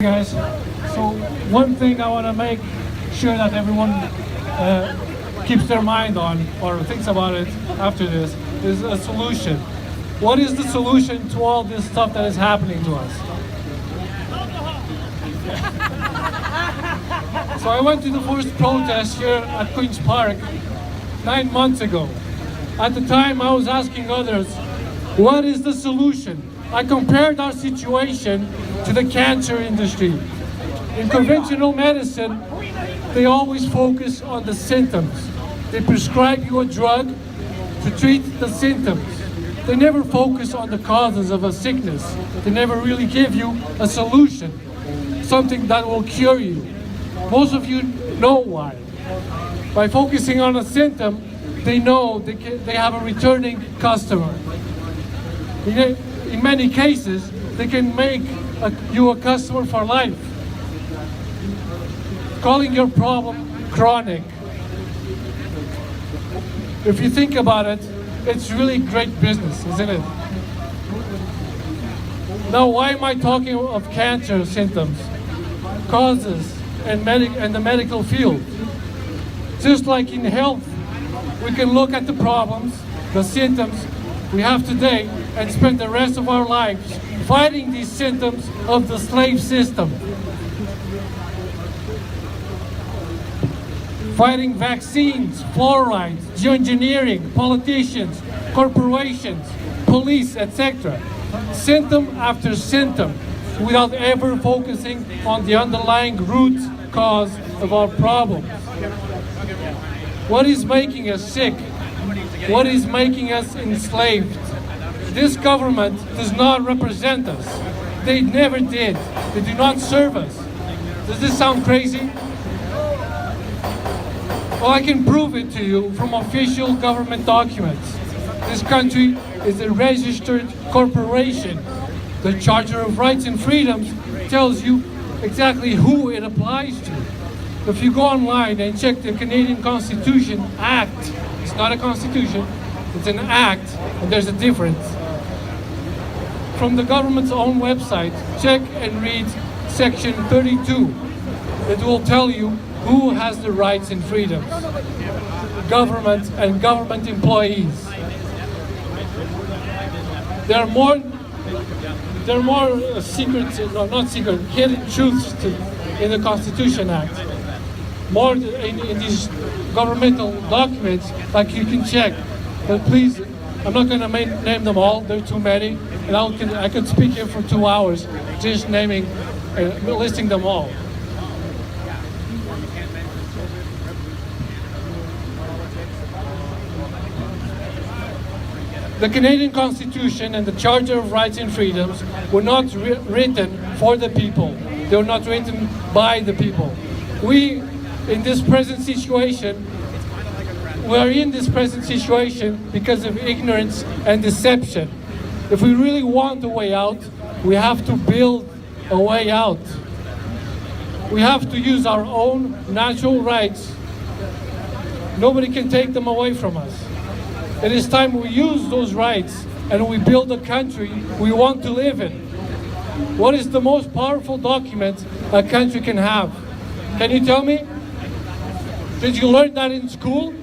Guys, so one thing I want to make sure that everyone keeps their mind on or thinks about it after this is a solution. What is the solution to all this stuff that is happening to us? So I went to the first protest here at Queen's Park 9 months ago. At the time I was asking others, what is the solution? I compared our situation to the cancer industry. In conventional medicine, they always focus on the symptoms. They prescribe you a drug to treat the symptoms. They never focus on the causes of a sickness. They never really give you a solution, something that will cure you. Most of you know why. By focusing on a symptom, they know they have a returning customer. In many cases, they can make you a customer for life. Calling your problem chronic. If you think about it, it's really great business, isn't it? Now, why am I talking of cancer symptoms, causes, and the medical field? Just like in health, we can look at the problems, the symptoms we have today, and spend the rest of our lives fighting these symptoms of the slave system. Fighting vaccines, fluoride, geoengineering, politicians, corporations, police, etc. Symptom after symptom, without ever focusing on the underlying root cause of our problems. What is making us sick? What is making us enslaved? This government does not represent us. They never did. They do not serve us. Does this sound crazy? Well, I can prove it to you from official government documents. This country is a registered corporation. The Charter of Rights and Freedoms tells you exactly who it applies to. If you go online and check the Canadian Constitution Act, it's not a constitution, it's an act, and there's a difference. From the government's own website, check and read section 32. It will tell you who has the rights and freedoms. Government and government employees. There are more secrets, no, not secret, hidden truths in the Constitution Act. More in these governmental documents, like you can check. But please, I'm not going to name them all. There are too many, and I could speak here for 2 hours just naming, listing them all. The Canadian Constitution and the Charter of Rights and Freedoms were not written for the people. They were not written by the people. We are in this present situation because of ignorance and deception. If we really want a way out, we have to build a way out. We have to use our own natural rights. Nobody can take them away from us. It is time we use those rights and we build a country we want to live in. What is the most powerful document a country can have? Can you tell me? Did you learn that in school?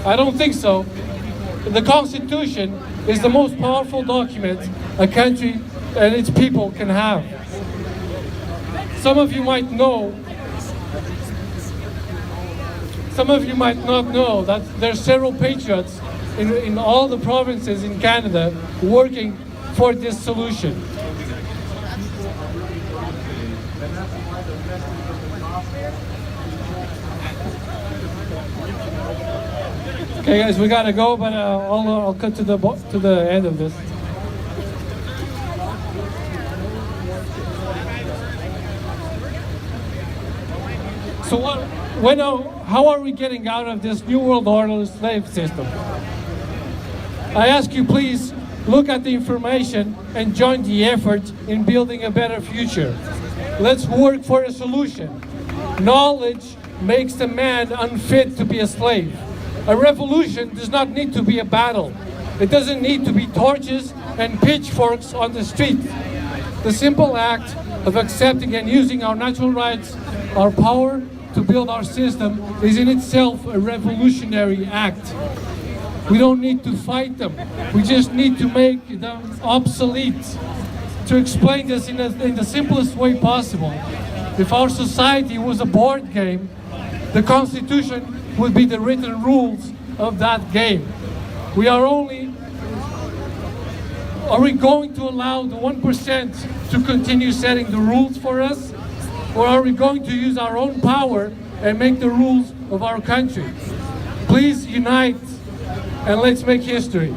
I don't think so. The Constitution is the most powerful document a country and its people can have. Some of you might not know that there are several patriots in all the provinces in Canada working for this solution. Okay, guys, we gotta go, but I'll cut to the end of this. So how are we getting out of this New World Order slave system? I ask you, please look at the information and join the effort in building a better future. Let's work for a solution. Knowledge makes the man unfit to be a slave. A revolution does not need to be a battle. It doesn't need to be torches and pitchforks on the street. The simple act of accepting and using our natural rights, our power to build our system is in itself a revolutionary act. We don't need to fight them. We just need to make them obsolete. To explain this in the simplest way possible, if our society was a board game, the Constitution would be the written rules of that game. Are we going to allow the 1% to continue setting the rules for us? Or are we going to use our own power and make the rules of our country? Please unite and let's make history.